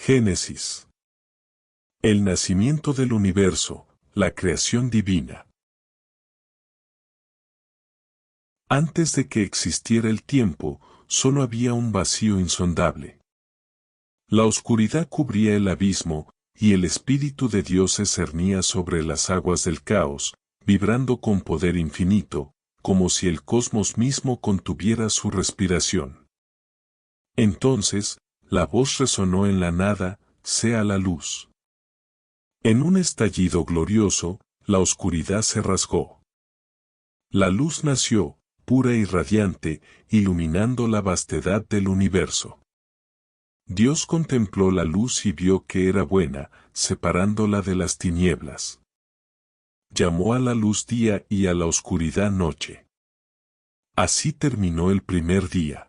Génesis. El nacimiento del universo, la creación divina. Antes de que existiera el tiempo, solo había un vacío insondable. La oscuridad cubría el abismo, y el Espíritu de Dios se cernía sobre las aguas del caos, vibrando con poder infinito, como si el cosmos mismo contuviera su respiración. Entonces, la voz resonó en la nada: sea la luz. En un estallido glorioso, la oscuridad se rasgó. La luz nació, pura y radiante, iluminando la vastedad del universo. Dios contempló la luz y vio que era buena, separándola de las tinieblas. Llamó a la luz día y a la oscuridad noche. Así terminó el primer día.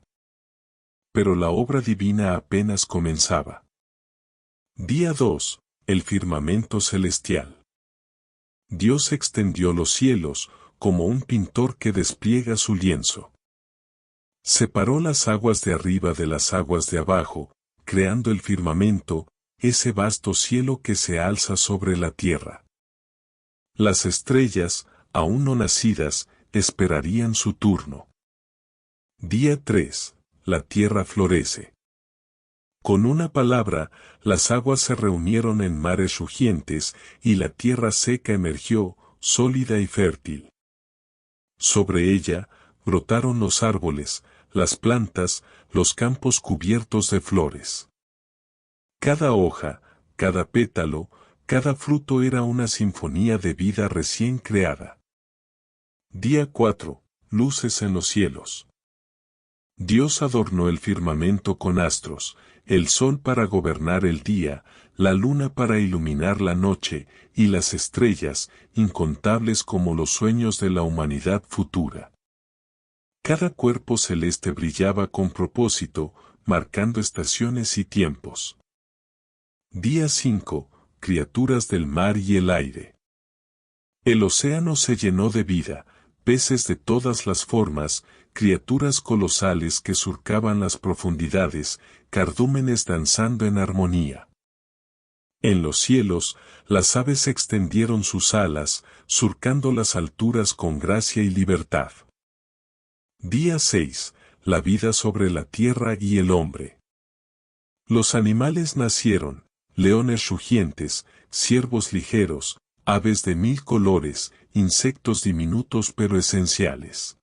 Pero la obra divina apenas comenzaba. Día 2. El firmamento celestial. Dios extendió los cielos, como un pintor que despliega su lienzo. Separó las aguas de arriba de las aguas de abajo, creando el firmamento, ese vasto cielo que se alza sobre la tierra. Las estrellas, aún no nacidas, esperarían su turno. Día 3. La tierra florece. Con una palabra, las aguas se reunieron en mares rugientes, y la tierra seca emergió, sólida y fértil. Sobre ella, brotaron los árboles, las plantas, los campos cubiertos de flores. Cada hoja, cada pétalo, cada fruto era una sinfonía de vida recién creada. Día 4. Luces en los cielos. Dios adornó el firmamento con astros, el sol para gobernar el día, la luna para iluminar la noche, y las estrellas, incontables como los sueños de la humanidad futura. Cada cuerpo celeste brillaba con propósito, marcando estaciones y tiempos. Día 5. Criaturas del mar y el aire. El océano se llenó de vida, peces de todas las formas, criaturas colosales que surcaban las profundidades, cardúmenes danzando en armonía. En los cielos, las aves extendieron sus alas, surcando las alturas con gracia y libertad. Día 6. La vida sobre la tierra y el hombre. Los animales nacieron, leones rugientes, ciervos ligeros, aves de 1000 colores, insectos diminutos pero esenciales.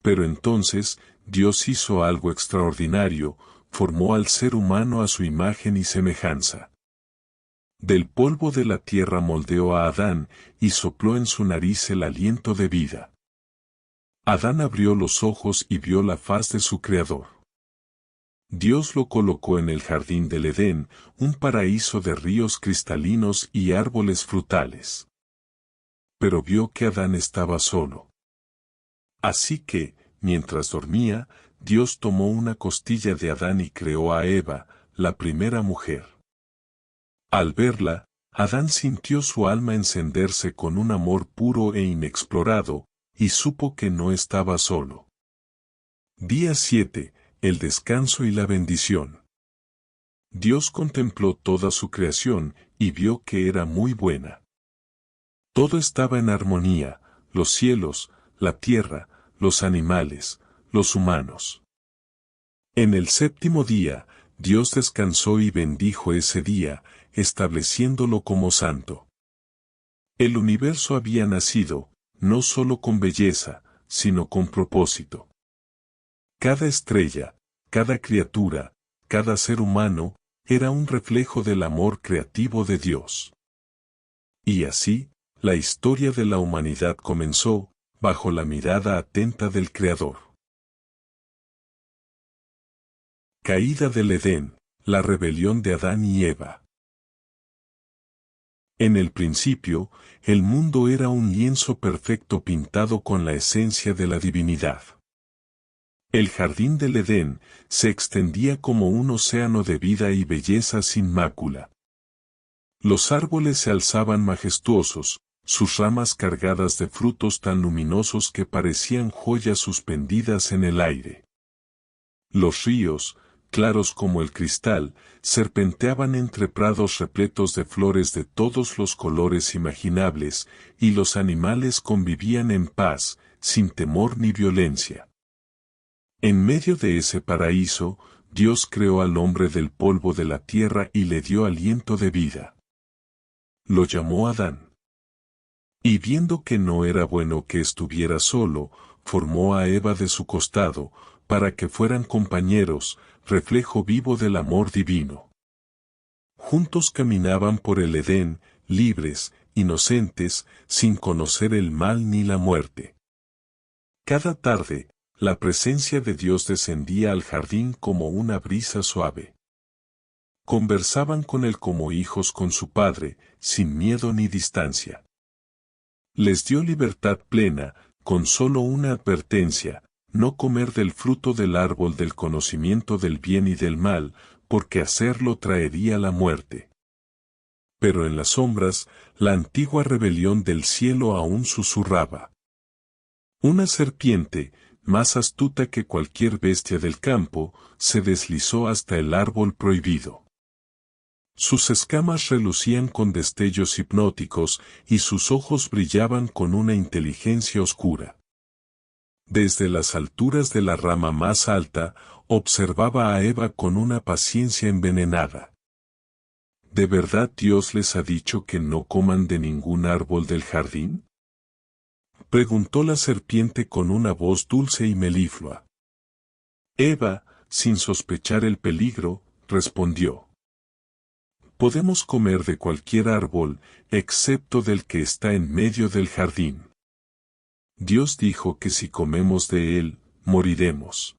Pero entonces, Dios hizo algo extraordinario, formó al ser humano a su imagen y semejanza. Del polvo de la tierra moldeó a Adán, y sopló en su nariz el aliento de vida. Adán abrió los ojos y vio la faz de su Creador. Dios lo colocó en el jardín del Edén, un paraíso de ríos cristalinos y árboles frutales. Pero vio que Adán estaba solo. Así que, mientras dormía, Dios tomó una costilla de Adán y creó a Eva, la primera mujer. Al verla, Adán sintió su alma encenderse con un amor puro e inexplorado, y supo que no estaba solo. Día 7. El descanso y la bendición. Dios contempló toda su creación, y vio que era muy buena. Todo estaba en armonía, los cielos, la tierra, los animales, los humanos. En el séptimo día, Dios descansó y bendijo ese día, estableciéndolo como santo. El universo había nacido, no solo con belleza, sino con propósito. Cada estrella, cada criatura, cada ser humano, era un reflejo del amor creativo de Dios. Y así, la historia de la humanidad comenzó, bajo la mirada atenta del Creador. Caída del Edén, la rebelión de Adán y Eva. En el principio, el mundo era un lienzo perfecto pintado con la esencia de la divinidad. El jardín del Edén se extendía como un océano de vida y belleza sin mácula. Los árboles se alzaban majestuosos, sus ramas cargadas de frutos tan luminosos que parecían joyas suspendidas en el aire. Los ríos, claros como el cristal, serpenteaban entre prados repletos de flores de todos los colores imaginables, y los animales convivían en paz, sin temor ni violencia. En medio de ese paraíso, Dios creó al hombre del polvo de la tierra y le dio aliento de vida. Lo llamó Adán. Y viendo que no era bueno que estuviera solo, formó a Eva de su costado, para que fueran compañeros, reflejo vivo del amor divino. Juntos caminaban por el Edén, libres, inocentes, sin conocer el mal ni la muerte. Cada tarde, la presencia de Dios descendía al jardín como una brisa suave. Conversaban con él como hijos con su padre, sin miedo ni distancia. Les dio libertad plena, con solo una advertencia: no comer del fruto del árbol del conocimiento del bien y del mal, porque hacerlo traería la muerte. Pero en las sombras, la antigua rebelión del cielo aún susurraba. Una serpiente, más astuta que cualquier bestia del campo, se deslizó hasta el árbol prohibido. Sus escamas relucían con destellos hipnóticos y sus ojos brillaban con una inteligencia oscura. Desde las alturas de la rama más alta, observaba a Eva con una paciencia envenenada. ¿De verdad Dios les ha dicho que no coman de ningún árbol del jardín?, preguntó la serpiente con una voz dulce y meliflua. Eva, sin sospechar el peligro, respondió: podemos comer de cualquier árbol, excepto del que está en medio del jardín. Dios dijo que si comemos de él, moriremos.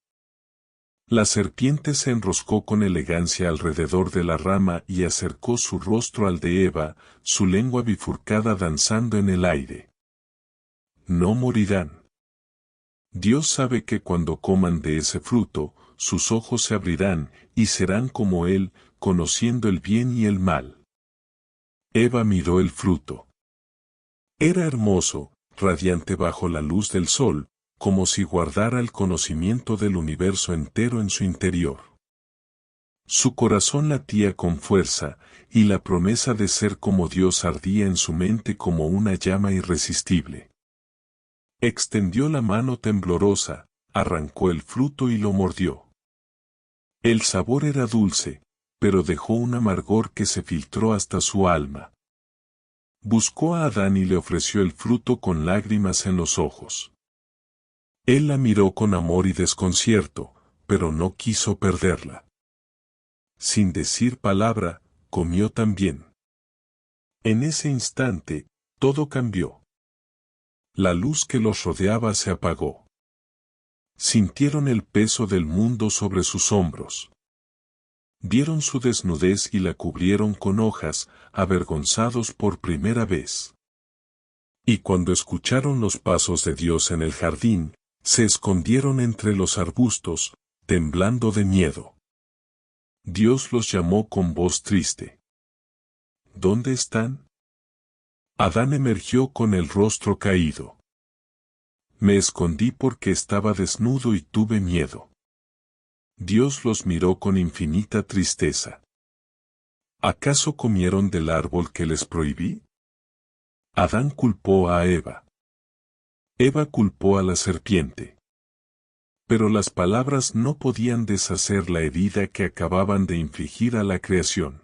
La serpiente se enroscó con elegancia alrededor de la rama y acercó su rostro al de Eva, su lengua bifurcada danzando en el aire. No morirán. Dios sabe que cuando coman de ese fruto, sus ojos se abrirán, y serán como Él, conociendo el bien y el mal. Eva miró el fruto. Era hermoso, radiante bajo la luz del sol, como si guardara el conocimiento del universo entero en su interior. Su corazón latía con fuerza, y la promesa de ser como Dios ardía en su mente como una llama irresistible. Extendió la mano temblorosa, arrancó el fruto y lo mordió. El sabor era dulce, pero dejó un amargor que se filtró hasta su alma. Buscó a Adán y le ofreció el fruto con lágrimas en los ojos. Él la miró con amor y desconcierto, pero no quiso perderla. Sin decir palabra, comió también. En ese instante, todo cambió. La luz que los rodeaba se apagó. Sintieron el peso del mundo sobre sus hombros. Vieron su desnudez y la cubrieron con hojas, avergonzados por primera vez. Y cuando escucharon los pasos de Dios en el jardín, se escondieron entre los arbustos, temblando de miedo. Dios los llamó con voz triste. ¿Dónde están? Adán emergió con el rostro caído. Me escondí porque estaba desnudo y tuve miedo. Dios los miró con infinita tristeza. ¿Acaso comieron del árbol que les prohibí? Adán culpó a Eva. Eva culpó a la serpiente. Pero las palabras no podían deshacer la herida que acababan de infligir a la creación.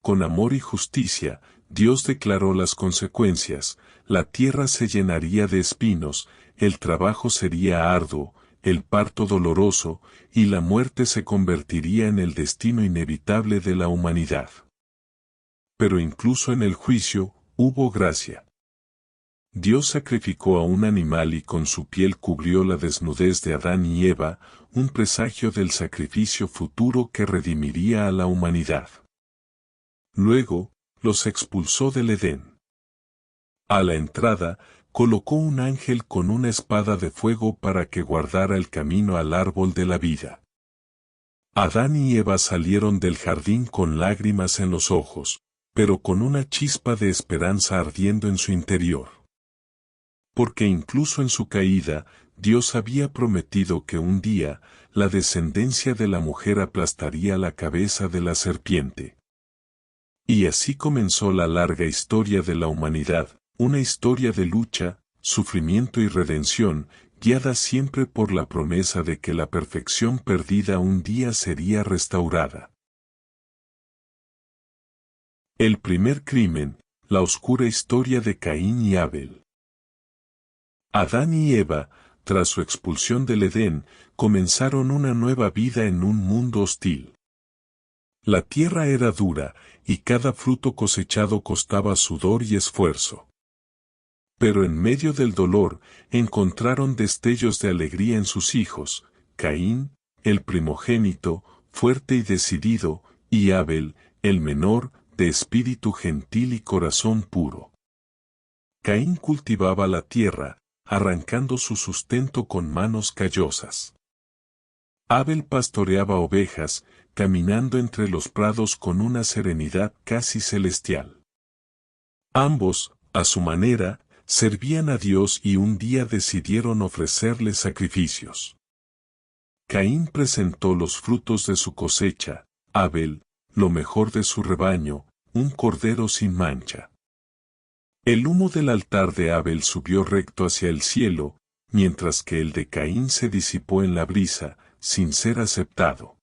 Con amor y justicia, Dios declaró las consecuencias: la tierra se llenaría de espinos, el trabajo sería arduo, el parto doloroso, y la muerte se convertiría en el destino inevitable de la humanidad. Pero incluso en el juicio, hubo gracia. Dios sacrificó a un animal y con su piel cubrió la desnudez de Adán y Eva, un presagio del sacrificio futuro que redimiría a la humanidad. Luego, los expulsó del Edén. A la entrada, colocó un ángel con una espada de fuego para que guardara el camino al árbol de la vida. Adán y Eva salieron del jardín con lágrimas en los ojos, pero con una chispa de esperanza ardiendo en su interior. Porque incluso en su caída, Dios había prometido que un día, la descendencia de la mujer aplastaría la cabeza de la serpiente. Y así comenzó la larga historia de la humanidad, una historia de lucha, sufrimiento y redención, guiada siempre por la promesa de que la perfección perdida un día sería restaurada. El primer crimen, la oscura historia de Caín y Abel. Adán y Eva, tras su expulsión del Edén, comenzaron una nueva vida en un mundo hostil. La tierra era dura, y cada fruto cosechado costaba sudor y esfuerzo. Pero en medio del dolor, encontraron destellos de alegría en sus hijos, Caín, el primogénito, fuerte y decidido, y Abel, el menor, de espíritu gentil y corazón puro. Caín cultivaba la tierra, arrancando su sustento con manos callosas. Abel pastoreaba ovejas, caminando entre los prados con una serenidad casi celestial. Ambos, a su manera, servían a Dios y un día decidieron ofrecerle sacrificios. Caín presentó los frutos de su cosecha, Abel, lo mejor de su rebaño, un cordero sin mancha. El humo del altar de Abel subió recto hacia el cielo, mientras que el de Caín se disipó en la brisa, sin ser aceptado.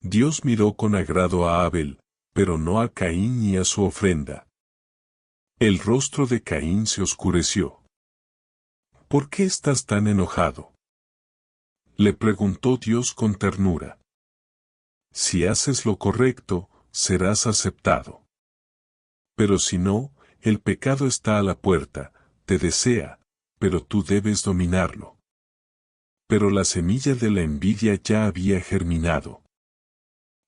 Dios miró con agrado a Abel, pero no a Caín ni a su ofrenda. El rostro de Caín se oscureció. ¿Por qué estás tan enojado?, le preguntó Dios con ternura. Si haces lo correcto, serás aceptado. Pero si no, el pecado está a la puerta, te desea, pero tú debes dominarlo. Pero la semilla de la envidia ya había germinado.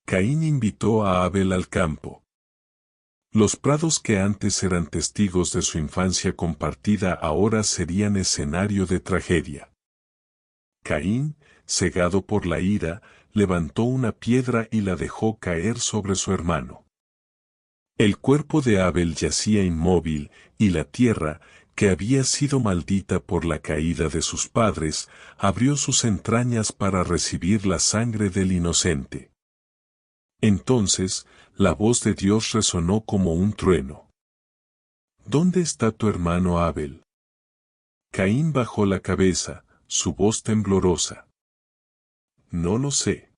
Caín invitó a Abel al campo. Los prados que antes eran testigos de su infancia compartida ahora serían escenario de tragedia. Caín, cegado por la ira, levantó una piedra y la dejó caer sobre su hermano. El cuerpo de Abel yacía inmóvil, y la tierra, que había sido maldita por la caída de sus padres, abrió sus entrañas para recibir la sangre del inocente. Entonces, la voz de Dios resonó como un trueno. ¿Dónde está tu hermano Abel? Caín bajó la cabeza, su voz temblorosa. No lo sé.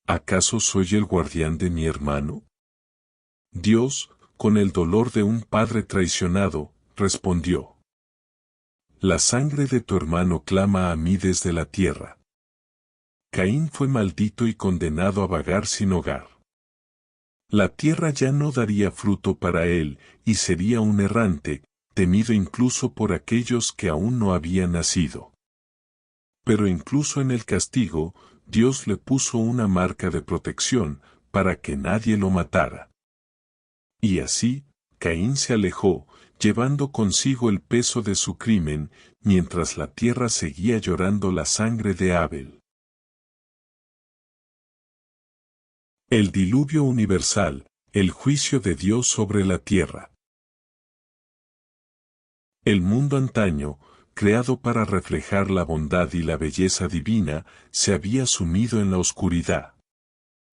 ¿Acaso soy el guardián de mi hermano? Dios, con el dolor de un padre traicionado, respondió. La sangre de tu hermano clama a mí desde la tierra. Caín fue maldito y condenado a vagar sin hogar. La tierra ya no daría fruto para él, y sería un errante, temido incluso por aquellos que aún no habían nacido. Pero incluso en el castigo, Dios le puso una marca de protección, para que nadie lo matara. Y así, Caín se alejó, llevando consigo el peso de su crimen, mientras la tierra seguía llorando la sangre de Abel. El diluvio universal, el juicio de Dios sobre la tierra. El mundo antaño, creado para reflejar la bondad y la belleza divina, se había sumido en la oscuridad.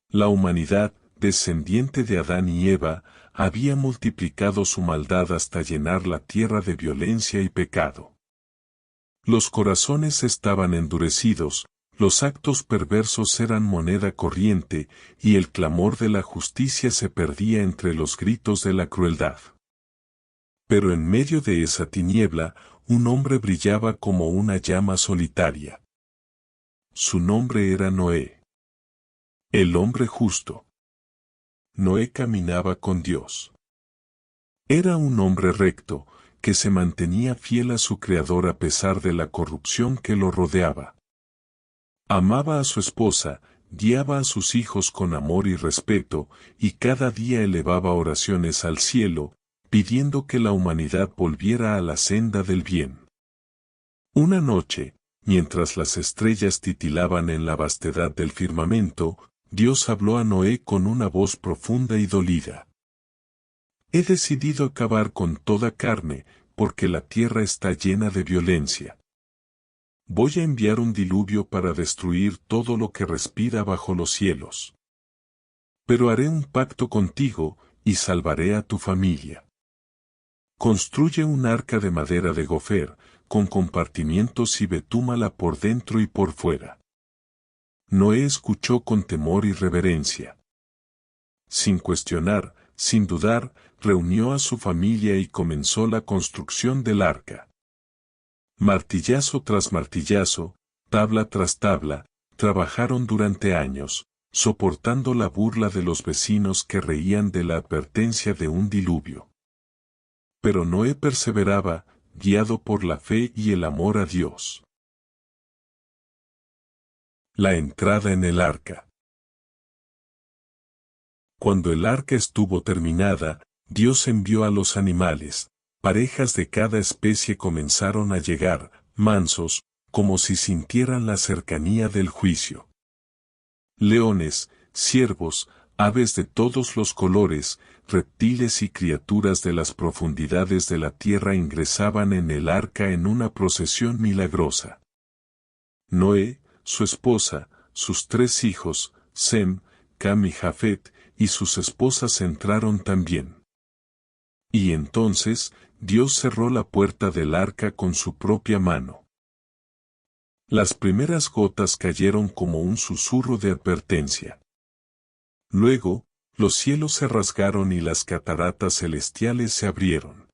La humanidad, descendiente de Adán y Eva, había multiplicado su maldad hasta llenar la tierra de violencia y pecado. Los corazones estaban endurecidos, los actos perversos eran moneda corriente, y el clamor de la justicia se perdía entre los gritos de la crueldad. Pero en medio de esa tiniebla, un hombre brillaba como una llama solitaria. Su nombre era Noé. El hombre justo. Noé caminaba con Dios. Era un hombre recto, que se mantenía fiel a su Creador a pesar de la corrupción que lo rodeaba. Amaba a su esposa, guiaba a sus hijos con amor y respeto, y cada día elevaba oraciones al cielo, pidiendo que la humanidad volviera a la senda del bien. Una noche, mientras las estrellas titilaban en la vastedad del firmamento, Dios habló a Noé con una voz profunda y dolida. He decidido acabar con toda carne, porque la tierra está llena de violencia. Voy a enviar un diluvio para destruir todo lo que respira bajo los cielos. Pero haré un pacto contigo, y salvaré a tu familia. Construye un arca de madera de gofer, con compartimientos y betúmala por dentro y por fuera. Noé escuchó con temor y reverencia. Sin cuestionar, sin dudar, reunió a su familia y comenzó la construcción del arca. Martillazo tras martillazo, tabla tras tabla, trabajaron durante años, soportando la burla de los vecinos que reían de la advertencia de un diluvio. Pero Noé perseveraba, guiado por la fe y el amor a Dios. La entrada en el arca. Cuando el arca estuvo terminada, Dios envió a los animales, parejas de cada especie comenzaron a llegar, mansos, como si sintieran la cercanía del juicio. Leones, ciervos, aves de todos los colores, reptiles y criaturas de las profundidades de la tierra ingresaban en el arca en una procesión milagrosa. Noé, su esposa, sus 3 hijos, Sem, Cam y Jafet, y sus esposas entraron también. Y entonces, Dios cerró la puerta del arca con su propia mano. Las primeras gotas cayeron como un susurro de advertencia. Luego, los cielos se rasgaron y las cataratas celestiales se abrieron.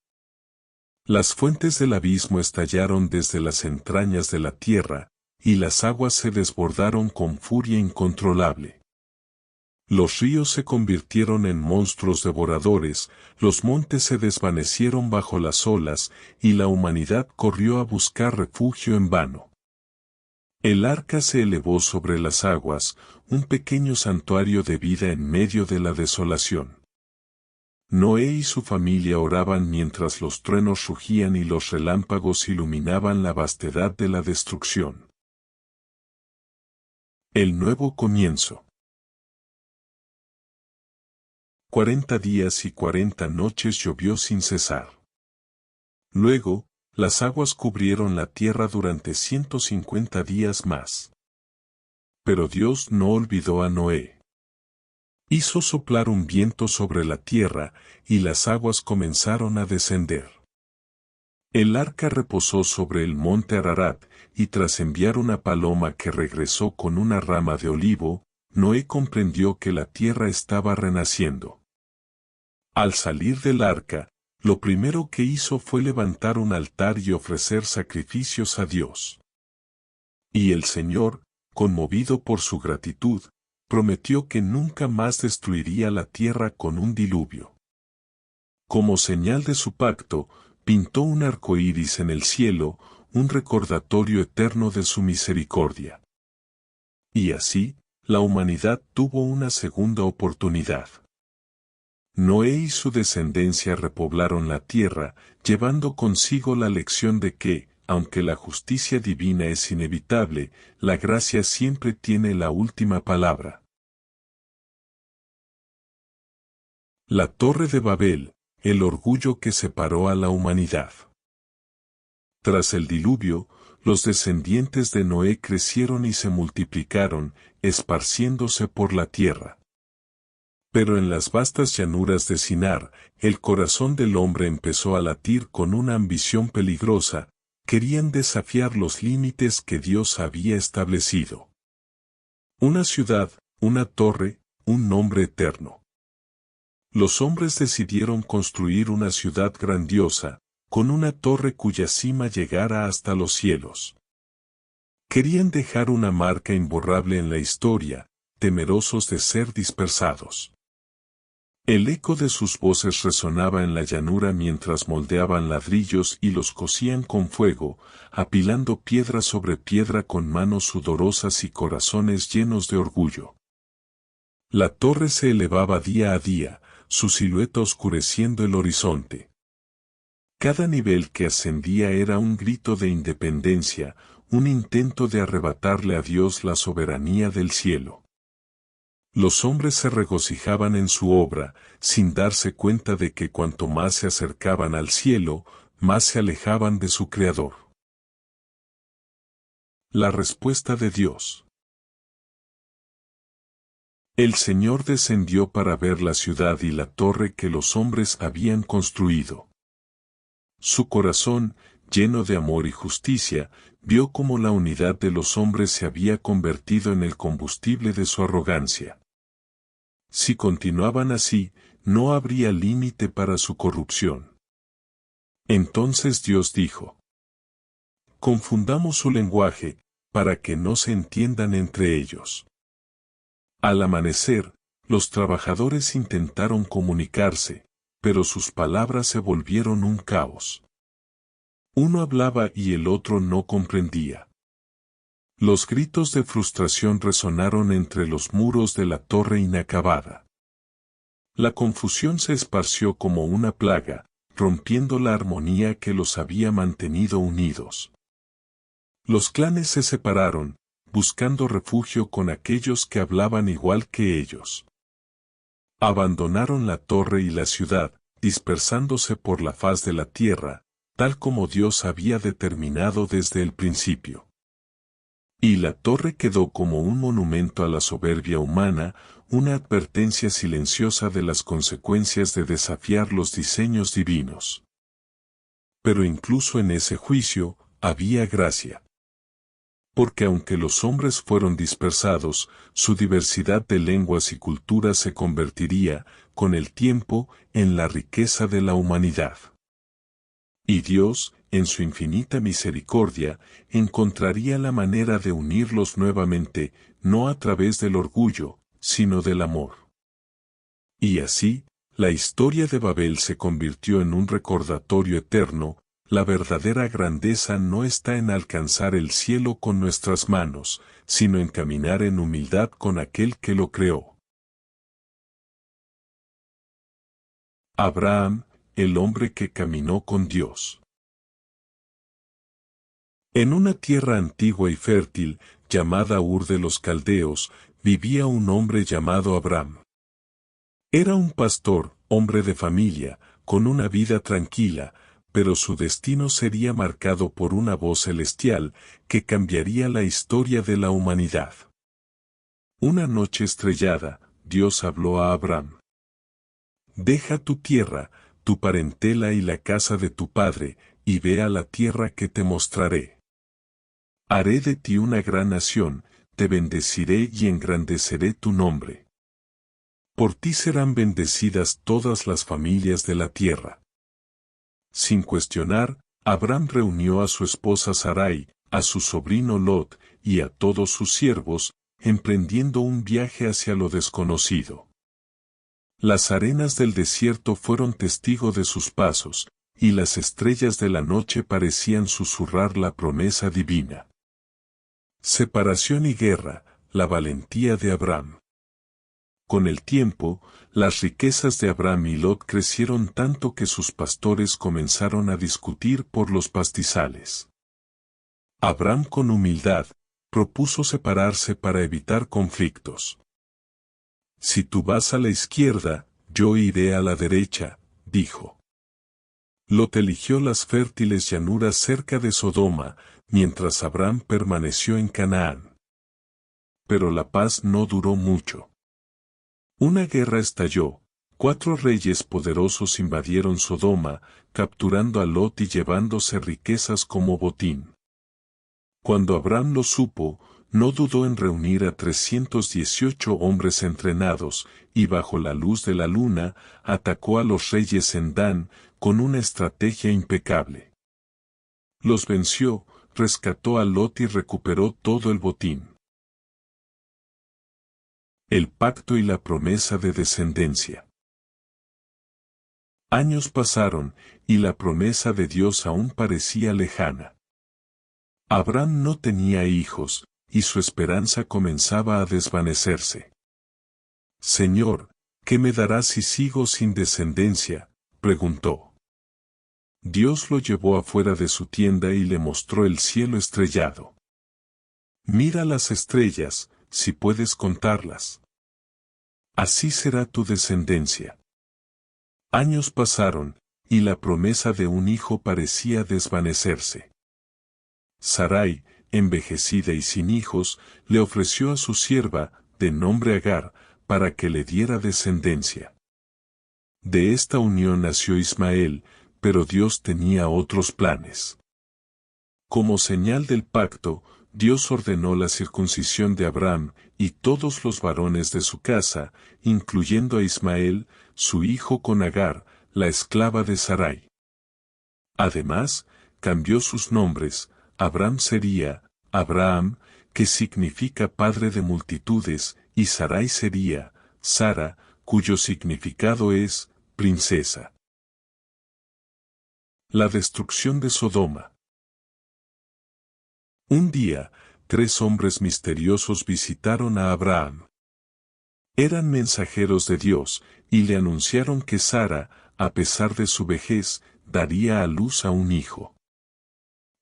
Las fuentes del abismo estallaron desde las entrañas de la tierra, y las aguas se desbordaron con furia incontrolable. Los ríos se convirtieron en monstruos devoradores, los montes se desvanecieron bajo las olas, y la humanidad corrió a buscar refugio en vano. El arca se elevó sobre las aguas, un pequeño santuario de vida en medio de la desolación. Noé y su familia oraban mientras los truenos rugían y los relámpagos iluminaban la vastedad de la destrucción. El nuevo comienzo. 40 días y 40 noches llovió sin cesar. Luego, las aguas cubrieron la tierra durante 150 días más. Pero Dios no olvidó a Noé. Hizo soplar un viento sobre la tierra, y las aguas comenzaron a descender. El arca reposó sobre el monte Ararat, y tras enviar una paloma que regresó con una rama de olivo, Noé comprendió que la tierra estaba renaciendo. Al salir del arca, lo primero que hizo fue levantar un altar y ofrecer sacrificios a Dios. Y el Señor, conmovido por su gratitud, prometió que nunca más destruiría la tierra con un diluvio. Como señal de su pacto, pintó un arco iris en el cielo, un recordatorio eterno de su misericordia. Y así, la humanidad tuvo una segunda oportunidad. Noé y su descendencia repoblaron la tierra, llevando consigo la lección de que, aunque la justicia divina es inevitable, la gracia siempre tiene la última palabra. La Torre de Babel, el orgullo que separó a la humanidad. Tras el diluvio, los descendientes de Noé crecieron y se multiplicaron, esparciéndose por la tierra. Pero en las vastas llanuras de Sinar, el corazón del hombre empezó a latir con una ambición peligrosa, querían desafiar los límites que Dios había establecido. Una ciudad, una torre, un nombre eterno. Los hombres decidieron construir una ciudad grandiosa, con una torre cuya cima llegara hasta los cielos. Querían dejar una marca imborrable en la historia, temerosos de ser dispersados. El eco de sus voces resonaba en la llanura mientras moldeaban ladrillos y los cosían con fuego, apilando piedra sobre piedra con manos sudorosas y corazones llenos de orgullo. La torre se elevaba día a día, su silueta oscureciendo el horizonte. Cada nivel que ascendía era un grito de independencia, un intento de arrebatarle a Dios la soberanía del cielo. Los hombres se regocijaban en su obra, sin darse cuenta de que cuanto más se acercaban al cielo, más se alejaban de su Creador. La respuesta de Dios. El Señor descendió para ver la ciudad y la torre que los hombres habían construido. Su corazón, lleno de amor y justicia, vio cómo la unidad de los hombres se había convertido en el combustible de su arrogancia. Si continuaban así, no habría límite para su corrupción. Entonces Dios dijo: confundamos su lenguaje, para que no se entiendan entre ellos. Al amanecer, los trabajadores intentaron comunicarse, pero sus palabras se volvieron un caos. Uno hablaba y el otro no comprendía. Los gritos de frustración resonaron entre los muros de la torre inacabada. La confusión se esparció como una plaga, rompiendo la armonía que los había mantenido unidos. Los clanes se separaron, buscando refugio con aquellos que hablaban igual que ellos. Abandonaron la torre y la ciudad, dispersándose por la faz de la tierra, tal como Dios había determinado desde el principio. Y la torre quedó como un monumento a la soberbia humana, una advertencia silenciosa de las consecuencias de desafiar los diseños divinos. Pero incluso en ese juicio, había gracia. Porque aunque los hombres fueron dispersados, su diversidad de lenguas y culturas se convertiría, con el tiempo, en la riqueza de la humanidad. Y Dios, en su infinita misericordia, encontraría la manera de unirlos nuevamente, no a través del orgullo, sino del amor. Y así, la historia de Babel se convirtió en un recordatorio eterno. La verdadera grandeza no está en alcanzar el cielo con nuestras manos, sino en caminar en humildad con aquel que lo creó. Abraham, el hombre que caminó con Dios. En una tierra antigua y fértil, llamada Ur de los Caldeos, vivía un hombre llamado Abraham. Era un pastor, hombre de familia, con una vida tranquila, pero su destino sería marcado por una voz celestial que cambiaría la historia de la humanidad. Una noche estrellada, Dios habló a Abraham. Deja tu tierra, tu parentela y la casa de tu padre, y ve a la tierra que te mostraré. Haré de ti una gran nación, te bendeciré y engrandeceré tu nombre. Por ti serán bendecidas todas las familias de la tierra. Sin cuestionar, Abraham reunió a su esposa Sarai, a su sobrino Lot, y a todos sus siervos, emprendiendo un viaje hacia lo desconocido. Las arenas del desierto fueron testigo de sus pasos, y las estrellas de la noche parecían susurrar la promesa divina. Separación y guerra, la valentía de Abraham. Con el tiempo, las riquezas de Abraham y Lot crecieron tanto que sus pastores comenzaron a discutir por los pastizales. Abraham con humildad, propuso separarse para evitar conflictos. Si tú vas a la izquierda, yo iré a la derecha, dijo. Lot eligió las fértiles llanuras cerca de Sodoma, mientras Abraham permaneció en Canaán. Pero la paz no duró mucho. Una guerra estalló, 4 reyes poderosos invadieron Sodoma, capturando a Lot y llevándose riquezas como botín. Cuando Abraham lo supo, no dudó en reunir a 318 hombres entrenados, y bajo la luz de la luna, atacó a los reyes en Dan, con una estrategia impecable. Los venció, rescató a Lot y recuperó todo el botín. El pacto y la promesa de descendencia. Años pasaron, y la promesa de Dios aún parecía lejana. Abraham no tenía hijos, y su esperanza comenzaba a desvanecerse. Señor, ¿qué me darás si sigo sin descendencia?, preguntó. Dios lo llevó afuera de su tienda y le mostró el cielo estrellado. Mira las estrellas, si puedes contarlas. Así será tu descendencia. Años pasaron, y la promesa de un hijo parecía desvanecerse. Sarai, envejecida y sin hijos, le ofreció a su sierva, de nombre Agar, para que le diera descendencia. De esta unión nació Ismael, pero Dios tenía otros planes. Como señal del pacto, Dios ordenó la circuncisión de Abraham y todos los varones de su casa, incluyendo a Ismael, su hijo con Agar, la esclava de Sarai. Además, cambió sus nombres. Abraham sería Abraham, que significa padre de multitudes, y Sarai sería Sara, cuyo significado es princesa. La destrucción de Sodoma. Un día, 3 hombres misteriosos visitaron a Abraham. Eran mensajeros de Dios, y le anunciaron que Sara, a pesar de su vejez, daría a luz a un hijo.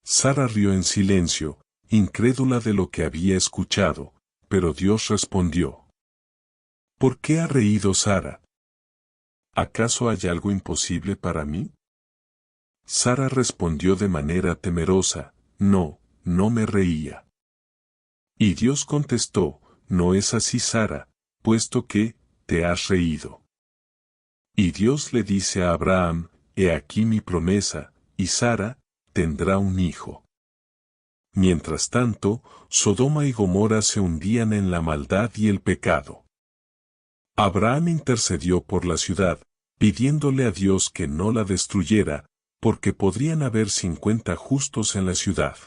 Sara rió en silencio, incrédula de lo que había escuchado, pero Dios respondió. ¿Por qué ha reído Sara? ¿Acaso hay algo imposible para mí? Sara respondió de manera temerosa, no me reía. Y Dios contestó, no es así Sara, puesto que, te has reído. Y Dios le dice a Abraham, he aquí mi promesa, y Sara, tendrá un hijo. Mientras tanto, Sodoma y Gomorra se hundían en la maldad y el pecado. Abraham intercedió por la ciudad, pidiéndole a Dios que no la destruyera, porque podrían haber 50 justos en la ciudad.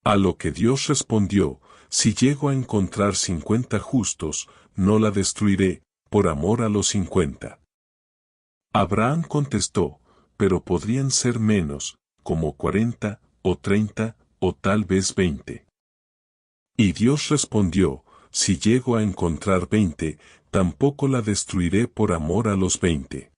A lo que Dios respondió, si llego a encontrar 50 justos, no la destruiré, por amor a los 50. Abraham contestó, pero podrían ser menos, como 40, o 30, o tal vez 20. Y Dios respondió, si llego a encontrar 20, tampoco la destruiré por amor a los 20.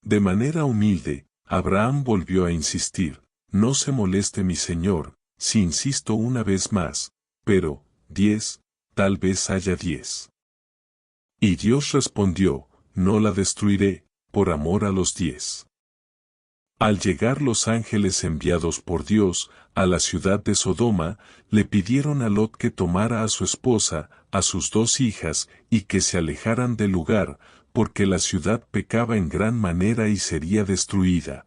De manera humilde, Abraham volvió a insistir, no se moleste mi señor, si insisto una vez más, pero, 10, tal vez haya 10. Y Dios respondió, no la destruiré, por amor a los 10. Al llegar los ángeles enviados por Dios a la ciudad de Sodoma, le pidieron a Lot que tomara a su esposa, a sus 2 hijas, y que se alejaran del lugar, porque la ciudad pecaba en gran manera y sería destruida.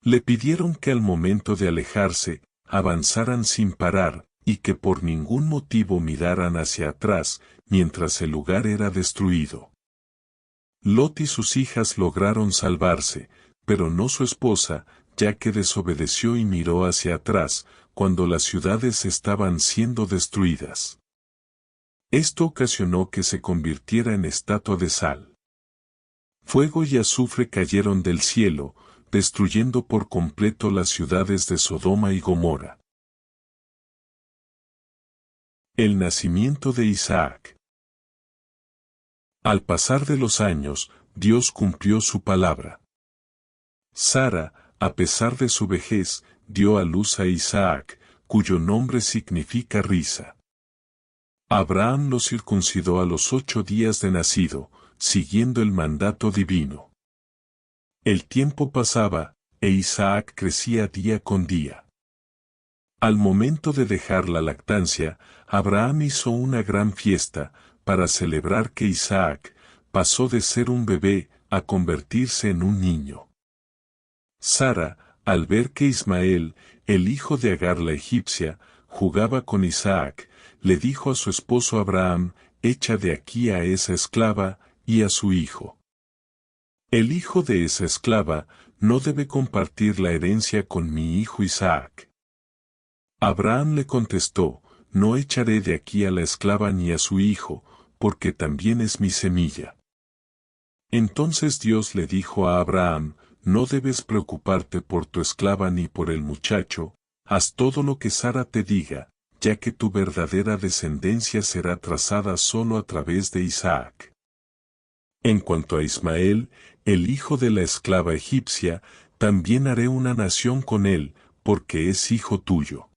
Le pidieron que al momento de alejarse, avanzaran sin parar, y que por ningún motivo miraran hacia atrás, mientras el lugar era destruido. Lot y sus hijas lograron salvarse, pero no su esposa, ya que desobedeció y miró hacia atrás, cuando las ciudades estaban siendo destruidas. Esto ocasionó que se convirtiera en estatua de sal. Fuego y azufre cayeron del cielo, destruyendo por completo las ciudades de Sodoma y Gomorra. El nacimiento de Isaac. Al pasar de los años, Dios cumplió su palabra. Sara, a pesar de su vejez, dio a luz a Isaac, cuyo nombre significa risa. Abraham lo circuncidó a los 8 días de nacido, siguiendo el mandato divino. El tiempo pasaba, e Isaac crecía día con día. Al momento de dejar la lactancia, Abraham hizo una gran fiesta, para celebrar que Isaac pasó de ser un bebé a convertirse en un niño. Sara, al ver que Ismael, el hijo de Agar la egipcia, jugaba con Isaac, le dijo a su esposo Abraham, echa de aquí a esa esclava, y a su hijo. El hijo de esa esclava no debe compartir la herencia con mi hijo Isaac. Abraham le contestó, no echaré de aquí a la esclava ni a su hijo, porque también es mi semilla. Entonces Dios le dijo a Abraham, no debes preocuparte por tu esclava ni por el muchacho, haz todo lo que Sara te diga, ya que tu verdadera descendencia será trazada solo a través de Isaac. En cuanto a Ismael, el hijo de la esclava egipcia, también haré una nación con él, porque es hijo tuyo.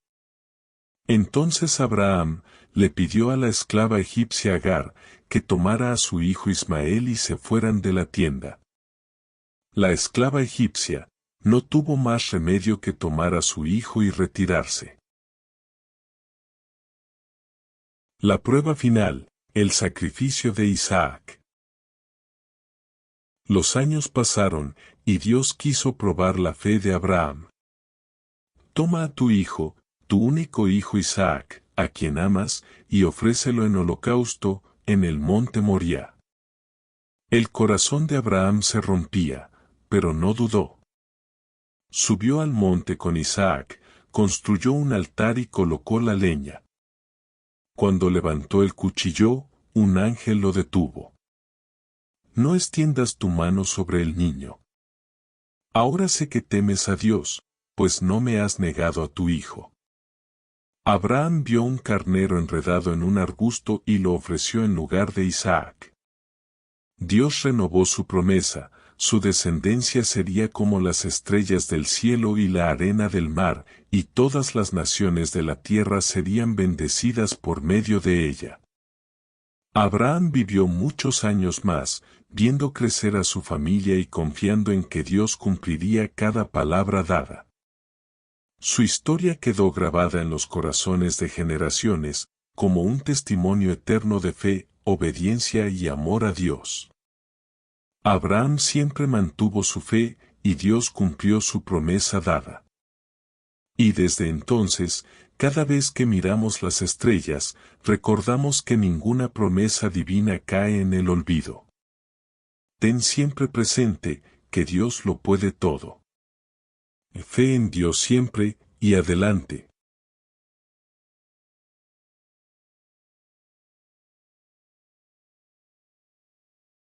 Entonces Abraham le pidió a la esclava egipcia Agar, que tomara a su hijo Ismael y se fueran de la tienda. La esclava egipcia no tuvo más remedio que tomar a su hijo y retirarse. La prueba final, el sacrificio de Isaac. Los años pasaron, y Dios quiso probar la fe de Abraham. Toma a tu hijo, tu único hijo Isaac, a quien amas, y ofrécelo en holocausto, en el monte Moría. El corazón de Abraham se rompía, pero no dudó. Subió al monte con Isaac, construyó un altar y colocó la leña. Cuando levantó el cuchillo, un ángel lo detuvo. No extiendas tu mano sobre el niño. Ahora sé que temes a Dios, pues no me has negado a tu hijo. Abraham vio un carnero enredado en un arbusto y lo ofreció en lugar de Isaac. Dios renovó su promesa, su descendencia sería como las estrellas del cielo y la arena del mar, y todas las naciones de la tierra serían bendecidas por medio de ella. Abraham vivió muchos años más, viendo crecer a su familia y confiando en que Dios cumpliría cada palabra dada. Su historia quedó grabada en los corazones de generaciones, como un testimonio eterno de fe, obediencia y amor a Dios. Abraham siempre mantuvo su fe, y Dios cumplió su promesa dada. Y desde entonces, cada vez que miramos las estrellas, recordamos que ninguna promesa divina cae en el olvido. Ten siempre presente, que Dios lo puede todo. Fe en Dios siempre, y adelante.